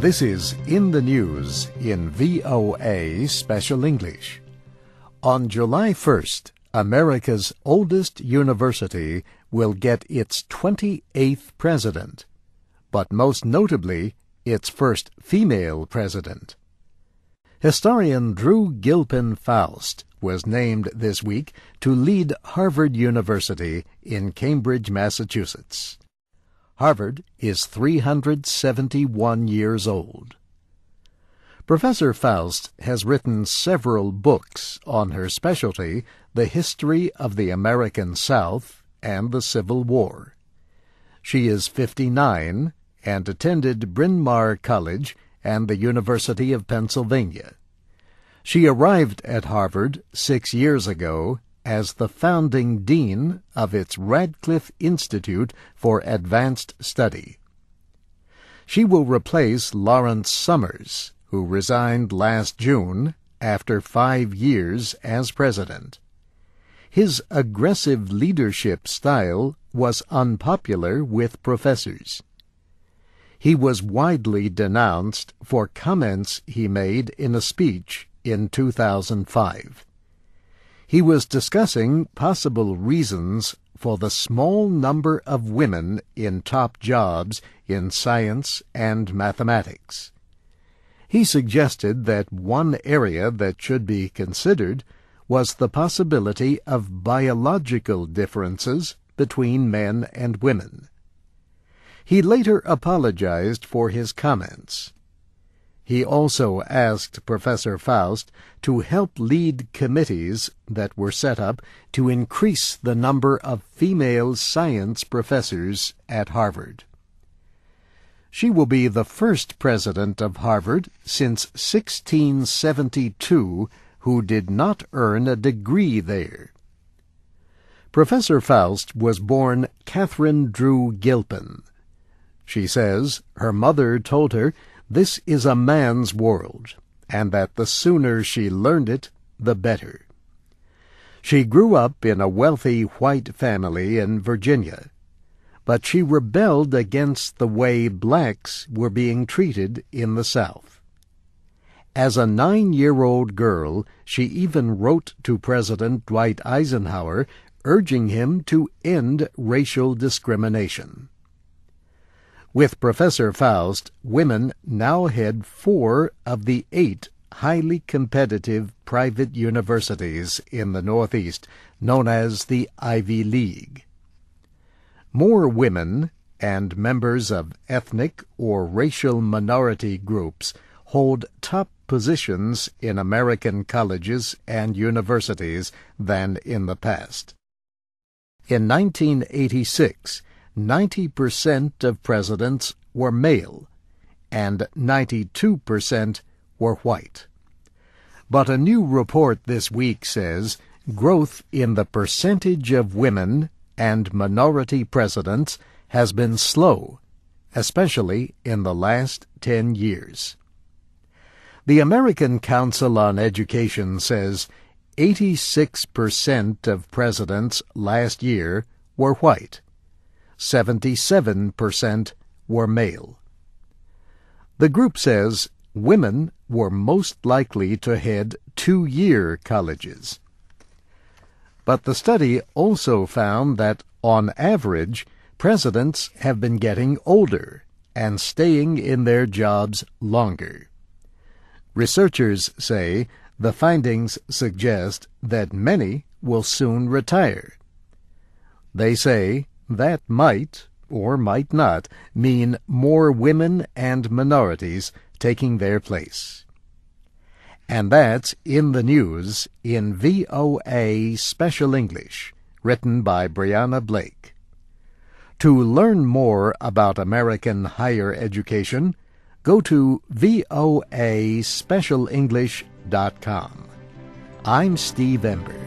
This is In the News in VOA Special English. On July 1st, America's oldest university will get its 28th president, but most notably, its first female president. Historian Drew Gilpin Faust was named this week to lead Harvard University in Cambridge, Massachusetts. Harvard is 371 years old. Professor Faust has written several books on her specialty, the history of the American South and the Civil War. She is 59 and attended Bryn Mawr College and the University of Pennsylvania. She arrived at Harvard 6 years ago as the founding dean of its Radcliffe Institute for Advanced Study. She will replace Lawrence Summers, who resigned last June after 5 years as president. His aggressive leadership style was unpopular with professors. He was widely denounced for comments he made in a speech in 2005. He was discussing possible reasons for the small number of women in top jobs in science and mathematics. He suggested that one area that should be considered was the possibility of biological differences between men and women. He later apologized for his comments. He also asked Professor Faust to help lead committees that were set up to increase the number of female science professors at Harvard. She will be the first president of Harvard since 1672 who did not earn a degree there. Professor Faust was born Catherine Drew Gilpin. She says her mother told her this is a man's world, and that the sooner she learned it, the better. She grew up in a wealthy white family in Virginia, but she rebelled against the way blacks were being treated in the South. As a 9-year-old girl, she even wrote to President Dwight Eisenhower urging him to end racial discrimination. With Professor Faust, women now head 4 of the 8 highly competitive private universities in the Northeast, known as the Ivy League. More women and members of ethnic or racial minority groups hold top positions in American colleges and universities than in the past. In 1986, 90% of presidents were male, and 92% were white. But a new report this week says growth in the percentage of women and minority presidents has been slow, especially in the last 10 years. The American Council on Education says 86% of presidents last year were white. 77% were male. The group says women were most likely to head 2-year colleges. But the study also found that, on average, presidents have been getting older and staying in their jobs longer. Researchers say the findings suggest that many will soon retire. They say that might, or might not, mean more women and minorities taking their place. And that's In the News in VOA Special English, written by Brianna Blake. To learn more about American higher education, go to voaspecialenglish.com. I'm Steve Ember.